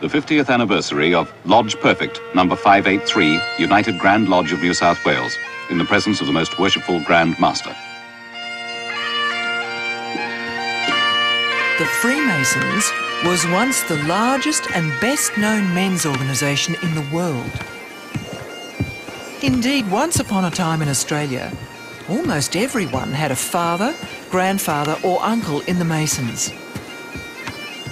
the 50th anniversary of Lodge Perfect, number 583, United Grand Lodge of New South Wales, in the presence of the most worshipful Grand Master. The Freemasons was once the largest and best-known men's organisation in the world. Indeed, once upon a time in Australia, almost everyone had a father, grandfather or uncle in the Masons.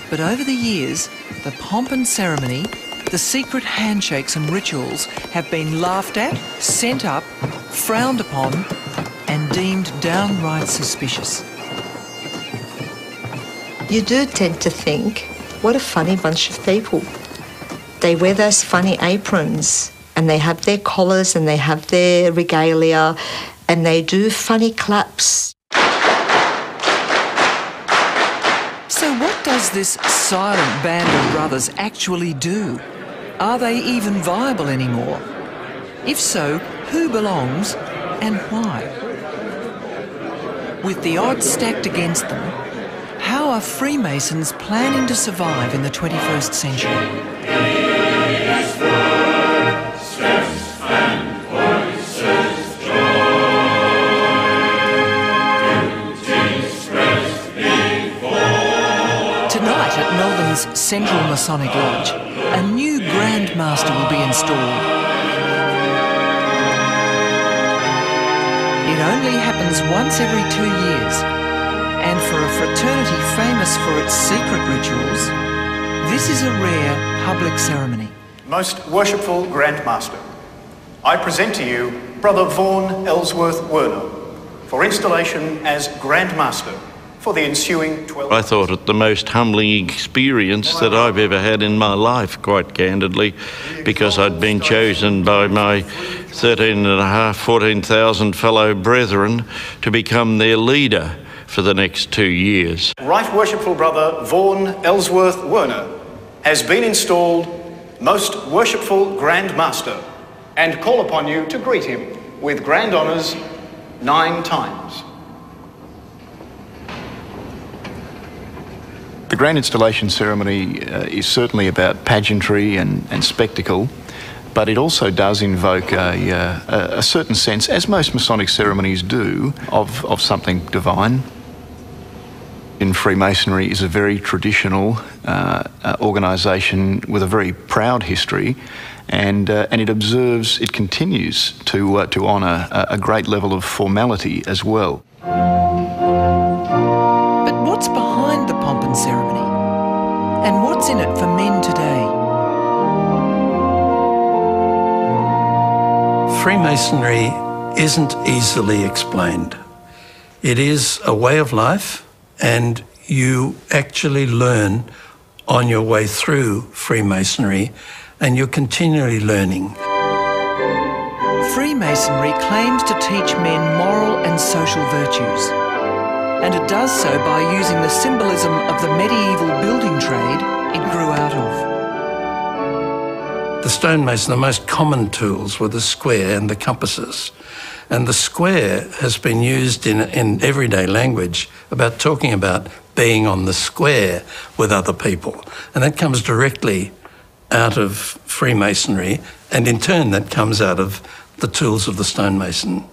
But over the years, the pomp and ceremony, the secret handshakes and rituals have been laughed at, sent up, frowned upon and deemed downright suspicious. You do tend to think, what a funny bunch of people. They wear those funny aprons and they have their collars and they have their regalia and they do funny claps. So what does this silent band of brothers actually do? Are they even viable anymore? If so, who belongs and why? With the odds stacked against them, how are Freemasons planning to survive in the 21st century? Tonight at Melbourne's Central Masonic Lodge, a new Grand Master will be installed. It only happens once every 2 years, and for a fraternity famous for its secret rituals, this is a rare public ceremony. Most worshipful Grand Master, I present to you Brother Vaughan Ellsworth Werner for installation as Grand Master for the ensuing 12 I thought it the most humbling experience that I've ever had in my life, quite candidly, because I'd been chosen by my 14,000 fellow brethren to become their leader for the next 2 years. Right Worshipful Brother Vaughan Ellsworth Werner has been installed Most Worshipful Grand Master and call upon you to greet him with grand honours 9 times. The grand installation ceremony is certainly about pageantry and spectacle, but it also does invoke a certain sense, as most Masonic ceremonies do, of something divine. In Freemasonry is a very traditional organisation with a very proud history, and it continues to honour a great level of formality as well. But what's behind the pomp and ceremony? And what's in it for men today? Freemasonry isn't easily explained. It is a way of life, and you actually learn on your way through Freemasonry, and you're continually learning. Freemasonry claims to teach men moral and social virtues, and it does so by using the symbolism of the medieval building trade it grew out of. The stonemason, the most common tools were the square and the compasses. And the square has been used in everyday language about talking about being on the square with other people. And that comes directly out of Freemasonry, and in turn that comes out of the tools of the stonemason.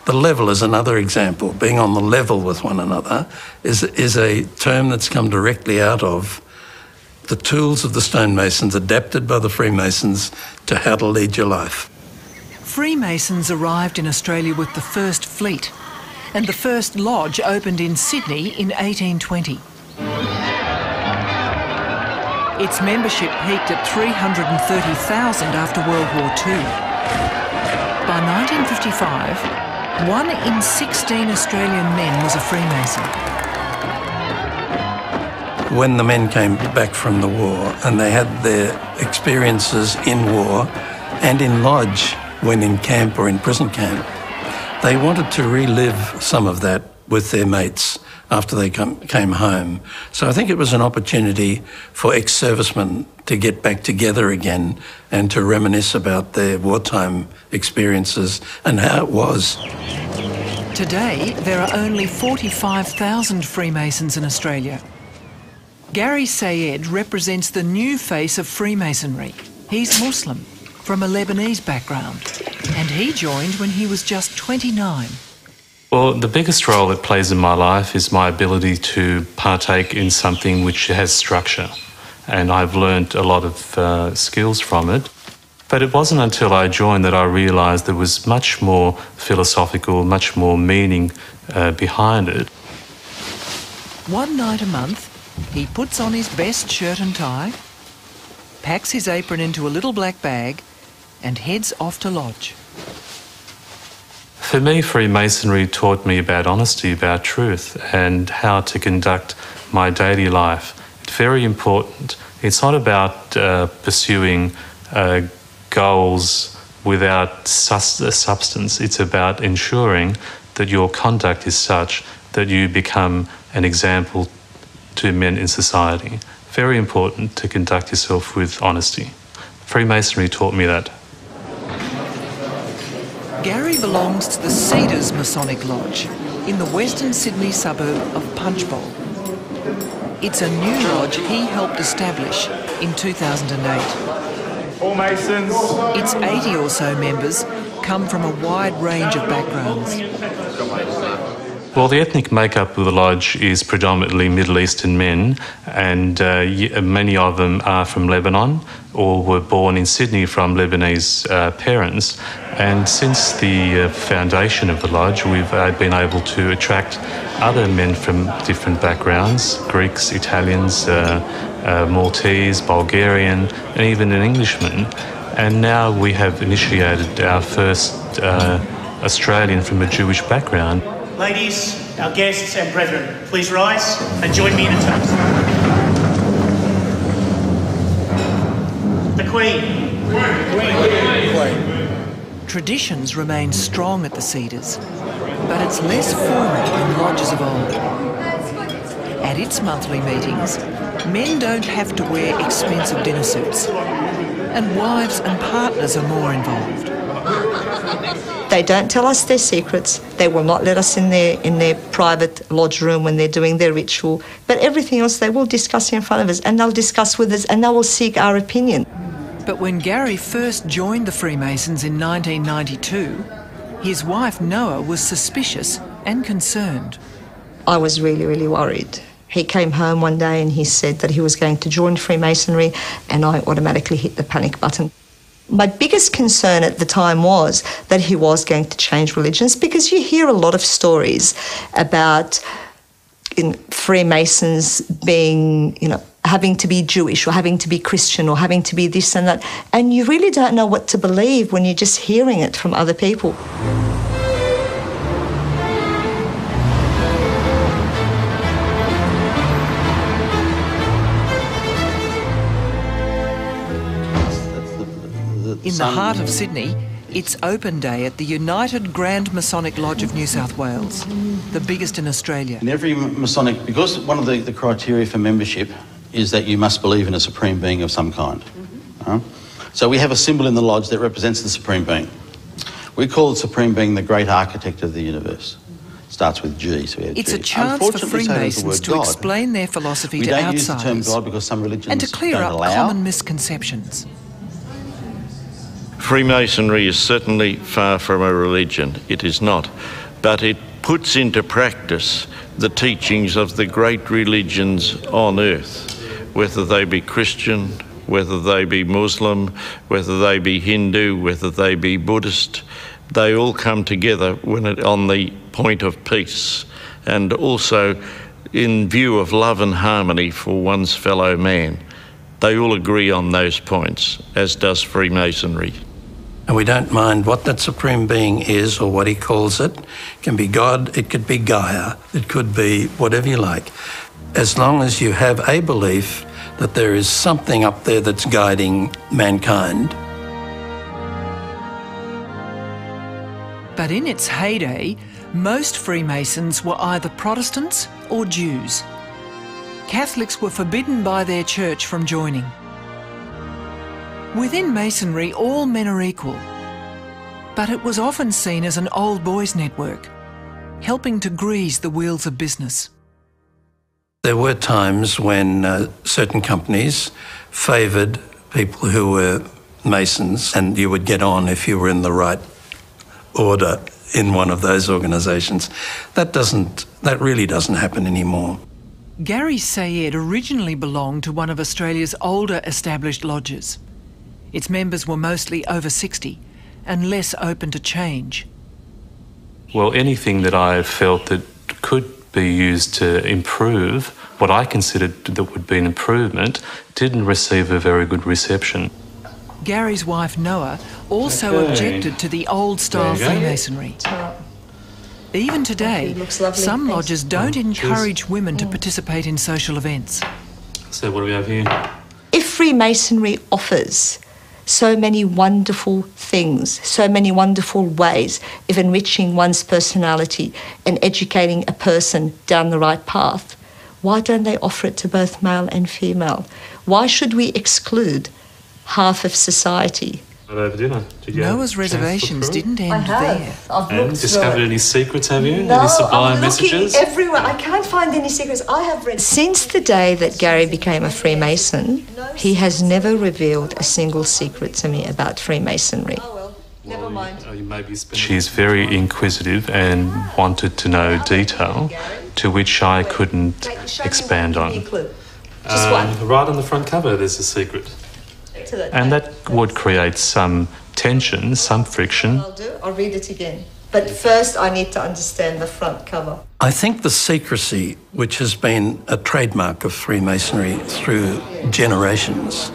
The level is another example. Being on the level with one another is a term that's come directly out of the tools of the stonemasons adapted by the Freemasons to how to lead your life. Freemasons arrived in Australia with the first fleet, and the first lodge opened in Sydney in 1820. Its membership peaked at 330,000 after World War II. By 1955, 1 in 16 Australian men was a Freemason. When the men came back from the war and they had their experiences in war and in lodge when in camp or in prison camp, they wanted to relive some of that with their mates after they came home. So I think it was an opportunity for ex-servicemen to get back together again and to reminisce about their wartime experiences and how it was. Today, there are only 45,000 Freemasons in Australia. Gary Sayed represents the new face of Freemasonry. He's Muslim, from a Lebanese background, and he joined when he was just 29. Well, the biggest role it plays in my life is my ability to partake in something which has structure, and I've learned a lot of skills from it. But it wasn't until I joined that I realised there was much more philosophical, much more meaning behind it. One night a month, he puts on his best shirt and tie, packs his apron into a little black bag, and heads off to lodge. For me, Freemasonry taught me about honesty, about truth, and how to conduct my daily life. It's very important. It's not about pursuing goals without substance. It's about ensuring that your conduct is such that you become an example to men in society. Very important to conduct yourself with honesty. Freemasonry taught me that. Gary belongs to the Cedars Masonic Lodge in the Western Sydney suburb of Punchbowl. It's a new lodge he helped establish in 2008. All Masons. Its 80 or so members come from a wide range of backgrounds. Well, the ethnic makeup of the lodge is predominantly Middle Eastern men, and many of them are from Lebanon or were born in Sydney from Lebanese parents. And since the foundation of the lodge, we've been able to attract other men from different backgrounds, Greeks, Italians, Maltese, Bulgarian, and even an Englishman. And now we have initiated our first Australian from a Jewish background. Ladies, our guests and brethren, please rise and join me in a toast. The Queen. Traditions remain strong at the Cedars, but it's less formal than lodges of old. At its monthly meetings, men don't have to wear expensive dinner suits, and wives and partners are more involved. They don't tell us their secrets. They will not let us in their private lodge room when they're doing their ritual. But everything else they will discuss in front of us, and they'll discuss with us, and they will seek our opinion. But when Gary first joined the Freemasons in 1992, his wife Noah was suspicious and concerned. I was really, really worried. He came home one day and he said that he was going to join Freemasonry, and I automatically hit the panic button. My biggest concern at the time was that he was going to change religions, because you hear a lot of stories about Freemasons being, having to be Jewish or having to be Christian or having to be this and that, and you really don't know what to believe when you're just hearing it from other people. In the heart of Sydney, it's open day at the United Grand Masonic Lodge of New South Wales, the biggest in Australia. In every Masonic, because one of the criteria for membership is that you must believe in a supreme being of some kind. So we have a symbol in the lodge that represents the supreme being. We call the supreme being the great architect of the universe. It starts with G. So it's a chance for Freemasons to explain their philosophy to outsiders, use the term God because some religions and to clear up common misconceptions. Freemasonry is certainly far from a religion. It is not. But it puts into practice the teachings of the great religions on earth, whether they be Christian, whether they be Muslim, whether they be Hindu, whether they be Buddhist. They all come together on the point of peace, and also in view of love and harmony for one's fellow man. They all agree on those points, as does Freemasonry. And we don't mind what that supreme being is or what he calls it. It can be God, it could be Gaia, it could be whatever you like. As long as you have a belief that there is something up there that's guiding mankind. But in its heyday, most Freemasons were either Protestants or Jews. Catholics were forbidden by their church from joining. Within Masonry, all men are equal, but it was often seen as an old boys' network, helping to grease the wheels of business. There were times when certain companies favoured people who were Masons, and you would get on if you were in the right order in one of those organisations. That really doesn't happen anymore. Gary Sayed originally belonged to one of Australia's older established lodges. Its members were mostly over 60 and less open to change. Well, anything that I felt that could be used to improve what I considered that would be an improvement didn't receive a very good reception. Gary's wife Noah also objected to the old-style Freemasonry. Even today, some lodges don't encourage women to participate in social events. So what do we have here? If Freemasonry offers so many wonderful things, so many wonderful ways of enriching one's personality and educating a person down the right path, why don't they offer it to both male and female? Why should we exclude half of society? Over dinner. Noah's reservations didn't end there. And discovered any secrets, have you? No, any sublime I'm looking messages? everywhere. I can't find any secrets. I have read. Since the day that Gary became a Freemason, he has never revealed a single secret to me about Freemasonry. Never mind. She's very inquisitive and wanted to know detail to which I couldn't expand on. Just one. Right on the front cover, there's a secret. And that would create some tension, some friction. I'll read it again. But first I need to understand the front cover. I think the secrecy, which has been a trademark of Freemasonry through generations,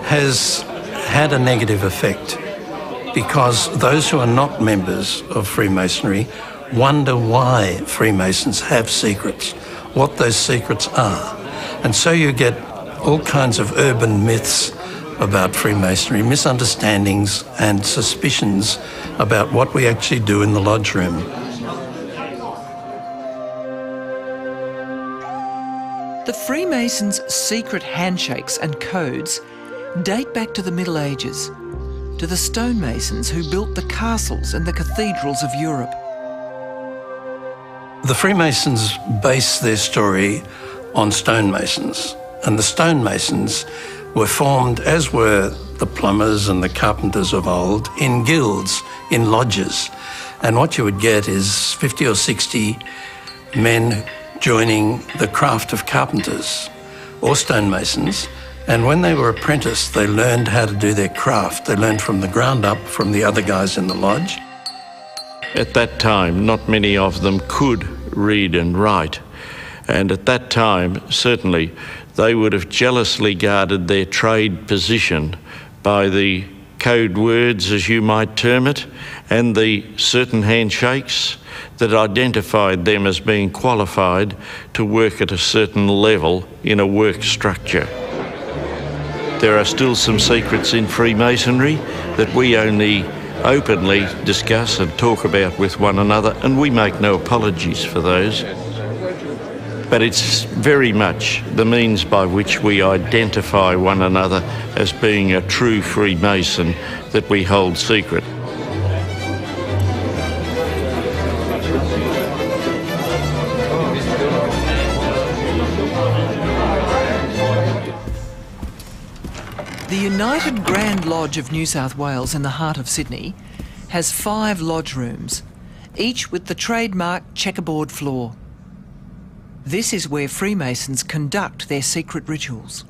has had a negative effect, because those who are not members of Freemasonry wonder why Freemasons have secrets, what those secrets are. And so you get all kinds of urban myths about Freemasonry, misunderstandings and suspicions about what we actually do in the lodge room. The Freemasons' secret handshakes and codes date back to the Middle Ages, to the stonemasons who built the castles and the cathedrals of Europe. The Freemasons base their story on stonemasons, and the stonemasons were formed, as were the plumbers and the carpenters of old, in guilds, in lodges. And what you would get is 50 or 60 men joining the craft of carpenters or stonemasons. And when they were apprenticed, they learned how to do their craft. They learned from the ground up from the other guys in the lodge. At that time, not many of them could read and write. And at that time, certainly, they would have jealously guarded their trade position by the code words, as you might term it, and the certain handshakes that identified them as being qualified to work at a certain level in a work structure. There are still some secrets in Freemasonry that we only openly discuss and talk about with one another, and we make no apologies for those. But it's very much the means by which we identify one another as being a true Freemason that we hold secret. The United Grand Lodge of New South Wales in the heart of Sydney has 5 lodge rooms, each with the trademark checkerboard floor. This is where Freemasons conduct their secret rituals.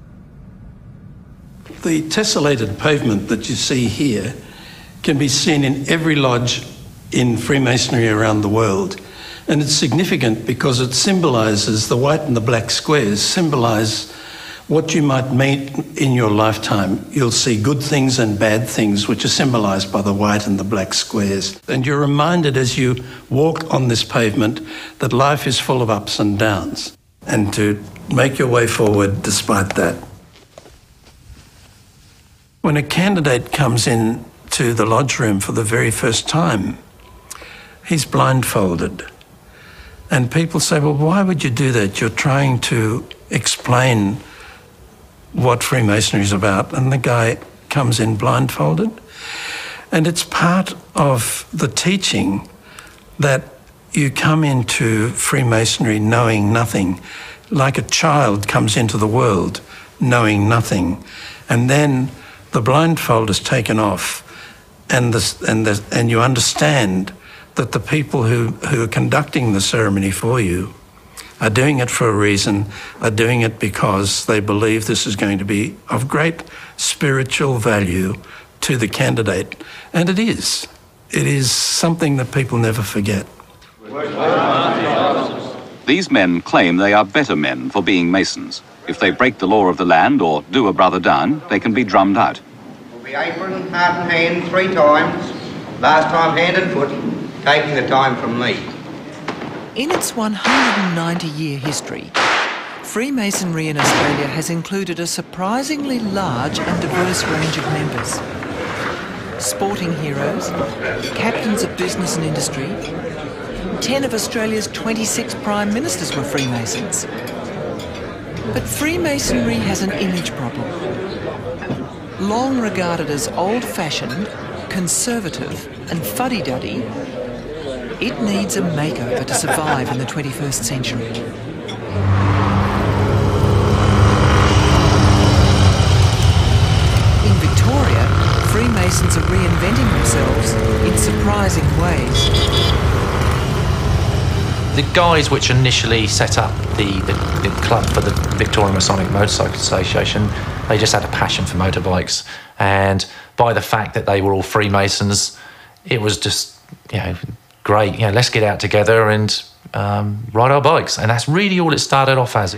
The tessellated pavement that you see here can be seen in every lodge in Freemasonry around the world. And it's significant because it symbolises, the white and the black squares symbolise what you might meet in your lifetime. You'll see good things and bad things, which are symbolised by the white and the black squares. And you're reminded as you walk on this pavement that life is full of ups and downs, and to make your way forward despite that. When a candidate comes in to the lodge room for the very first time, he's blindfolded. And people say, well, why would you do that? You're trying to explain what Freemasonry is about, and the guy comes in blindfolded. And it's part of the teaching that you come into Freemasonry knowing nothing. like a child comes into the world knowing nothing, and then the blindfold is taken off, and you understand that the people who are conducting the ceremony for you are doing it for a reason, are doing it because they believe this is going to be of great spiritual value to the candidate. And it is. It is something that people never forget. These men claim they are better men for being Masons. If they break the law of the land or do a brother down, they can be drummed out. Will be apron, heart and hand 3 times, last time hand and foot, taking the time from me. In its 190-year history, Freemasonry in Australia has included a surprisingly large and diverse range of members. Sporting heroes, captains of business and industry, 10 of Australia's 26 Prime Ministers were Freemasons. But Freemasonry has an image problem. Long regarded as old-fashioned, conservative and fuddy-duddy, it needs a makeover to survive in the 21st century. In Victoria, Freemasons are reinventing themselves in surprising ways. The guys which initially set up the club for the Victorian Masonic Motorcycle Association, they just had a passion for motorbikes, and by the fact that they were all Freemasons, it was just, great, let's get out together and ride our bikes, and that's really all it started off as.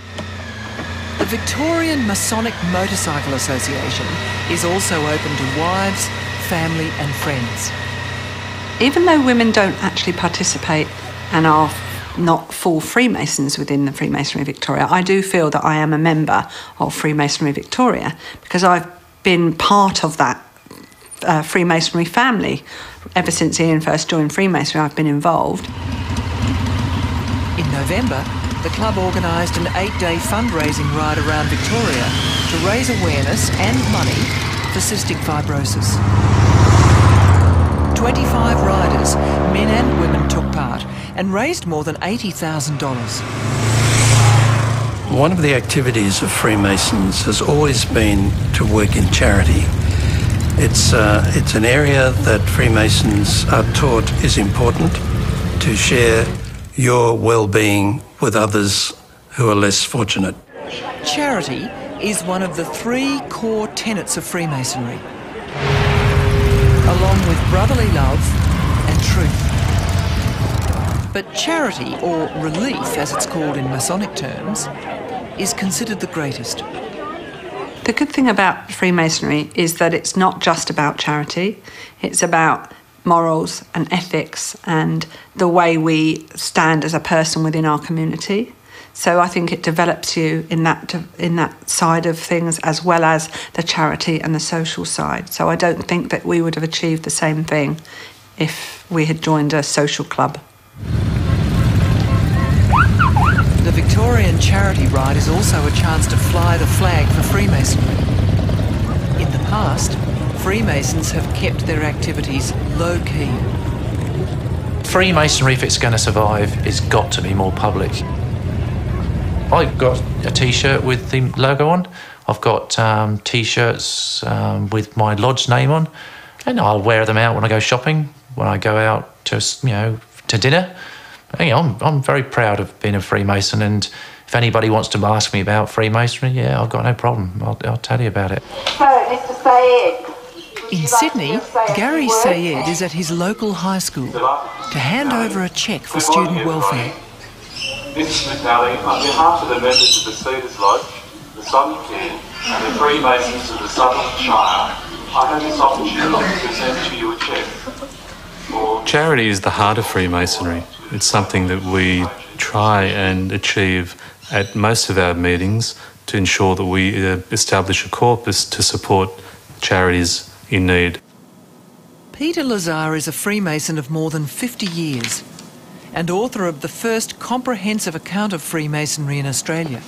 The Victorian Masonic Motorcycle Association is also open to wives, family and friends. Even though women don't actually participate and are not full Freemasons within the Freemasonry Victoria, I do feel that I am a member of Freemasonry Victoria because I've been part of that Freemasonry family. Ever since Ian first joined Freemasonry, I've been involved. In November, the club organised an 8-day fundraising ride around Victoria to raise awareness and money for cystic fibrosis. 25 riders, men and women, took part and raised more than $80,000. One of the activities of Freemasons has always been to work in charity. It's an area that Freemasons are taught is important, to share your well-being with others who are less fortunate. Charity is one of the 3 core tenets of Freemasonry, along with brotherly love and truth. But charity, or relief as it's called in Masonic terms, is considered the greatest. The good thing about Freemasonry is that it's not just about charity, it's about morals and ethics and the way we stand as a person within our community. So I think it develops you in that side of things, as well as the charity and the social side. So I don't think that we would have achieved the same thing if we had joined a social club. The Victorian Charity Ride is also a chance to fly the flag for Freemasonry. In the past, Freemasons have kept their activities low-key. Freemasonry, if it's going to survive, has got to be more public. I've got a T-shirt with the logo on. I've got T-shirts with my lodge name on, and I'll wear them out when I go shopping, when I go out to dinner. I'm very proud of being a Freemason, and if anybody wants to ask me about Freemasonry, I've got no problem. I'll tell you about it. So, Mr. Sayed. In Sydney, Gary Sayed is at his local high school to hand over a cheque for student welfare. Mrs. McNally, on behalf of the members of the Cedars Lodge, the Southern King, and the Freemasons of the Southern Shire, I have this opportunity to present to you a cheque. Charity is the heart of Freemasonry. It's something that we try and achieve at most of our meetings to ensure that we establish a corpus to support charities in need. Peter Lazar is a Freemason of more than 50 years and author of the first comprehensive account of Freemasonry in Australia.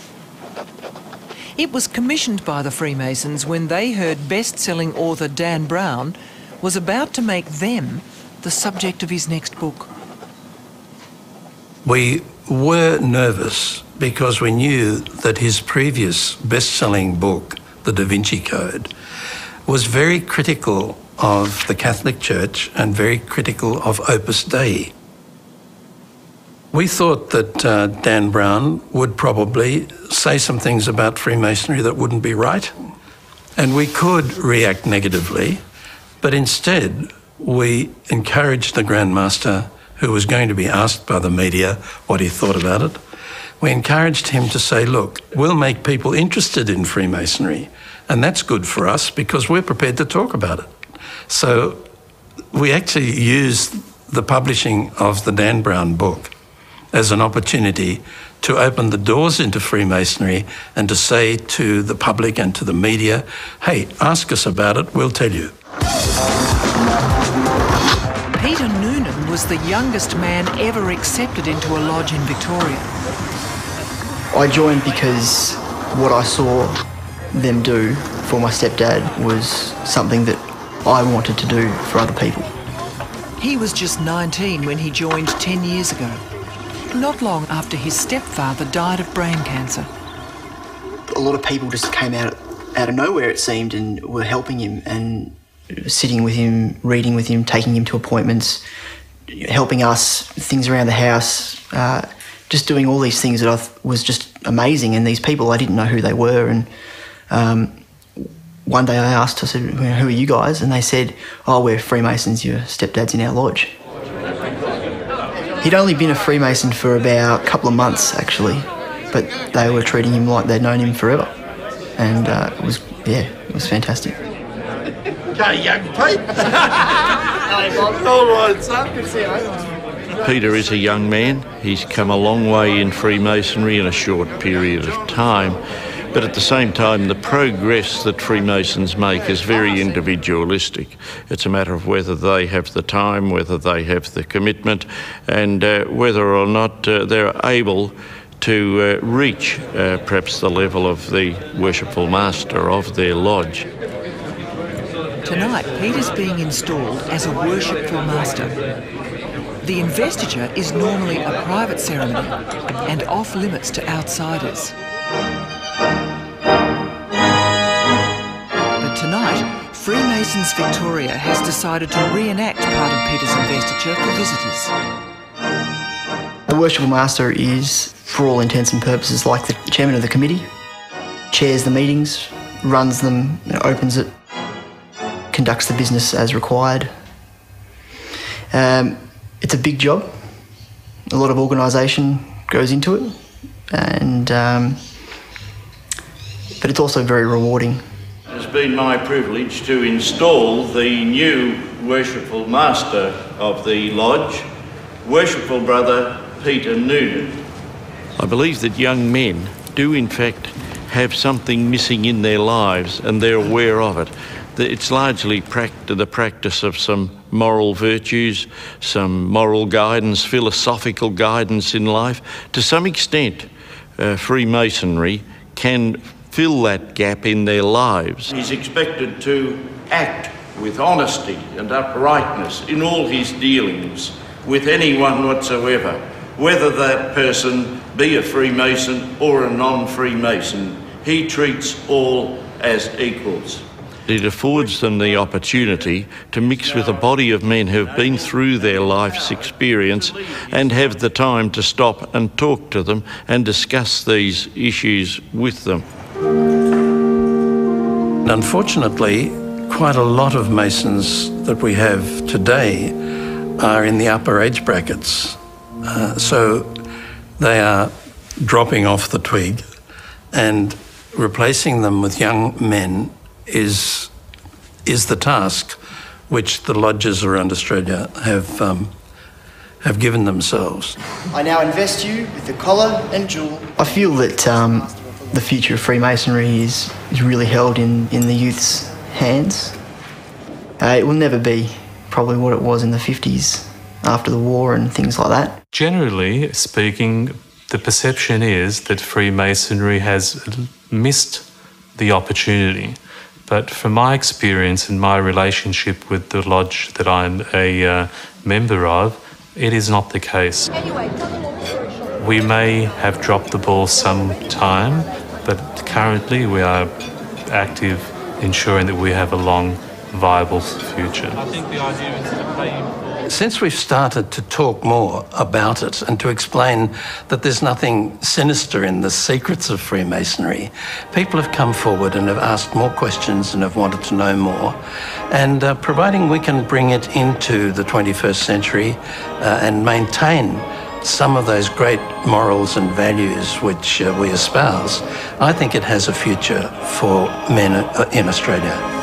It was commissioned by the Freemasons when they heard best-selling author Dan Brown was about to make them the subject of his next book. We were nervous because we knew that his previous best-selling book, The Da Vinci Code, was very critical of the Catholic Church and very critical of Opus Dei. We thought that Dan Brown would probably say some things about Freemasonry that wouldn't be right, and we could react negatively, but instead we encouraged the Grand Master, who was going to be asked by the media what he thought about it. We encouraged him to say, look, we'll make people interested in Freemasonry, and that's good for us because we're prepared to talk about it. So we actually used the publishing of the Dan Brown book as an opportunity to open the doors into Freemasonry and to say to the public and to the media, hey, ask us about it, we'll tell you. Peter Noonan was the youngest man ever accepted into a lodge in Victoria. I joined because what I saw them do for my stepdad was something that I wanted to do for other people. He was just 19 when he joined 10 years ago, not long after his stepfather died of brain cancer. A lot of people just came out of nowhere, it seemed, and were helping him and sitting with him, reading with him, taking him to appointments, helping us, things around the house, just doing all these things that was just amazing. And these people, I didn't know who they were. And one day I asked, I said, who are you guys? And they said, oh, we're Freemasons, your stepdad's in our lodge. He'd only been a Freemason for about a couple of months, actually, but they were treating him like they'd known him forever. And it was fantastic. Okay, young Pete. All right, son. Good to see you. Peter is a young man. He's come a long way in Freemasonry in a short period of time. But at the same time, the progress that Freemasons make is very individualistic. It's a matter of whether they have the time, whether they have the commitment, and whether or not they're able to reach perhaps the level of the worshipful master of their lodge. Tonight, Peter's being installed as a worshipful master. The investiture is normally a private ceremony and off limits to outsiders. But tonight, Freemasons Victoria has decided to reenact part of Peter's investiture for visitors. The worshipful master is, for all intents and purposes, like the chairman of the committee, chairs the meetings, runs them, opens it, conducts the business as required. It's a big job. A lot of organisation goes into it, and but it's also very rewarding. It's been my privilege to install the new worshipful master of the lodge, worshipful brother Peter Noonan. I believe that young men do in fact have something missing in their lives and they're aware of it. It's largely the practice of some moral virtues, some moral guidance, philosophical guidance in life. To some extent, Freemasonry can fill that gap in their lives. He's expected to act with honesty and uprightness in all his dealings with anyone whatsoever, whether that person be a Freemason or a non-Freemason. He treats all as equals. It affords them the opportunity to mix with a body of men who have been through their life's experience and have the time to stop and talk to them and discuss these issues with them. Unfortunately, quite a lot of Masons that we have today are in the upper age brackets. So they are dropping off the twig, and replacing them with young men is the task which the lodges around Australia have given themselves. I now invest you with the collar and jewel. I feel that the future of Freemasonry is really held in the youth's hands. It will never be probably what it was in the 50s after the war and things like that. Generally speaking, the perception is that Freemasonry has missed the opportunity. But from my experience and my relationship with the lodge that I'm a member of, it is not the case. We may have dropped the ball some time, but currently we are active ensuring that we have a long, viable future. I think the idea is to pay. Since we've started to talk more about it and to explain that there's nothing sinister in the secrets of Freemasonry, people have come forward and have asked more questions and have wanted to know more. And providing we can bring it into the 21st century and maintain some of those great morals and values which we espouse, I think it has a future for men in Australia.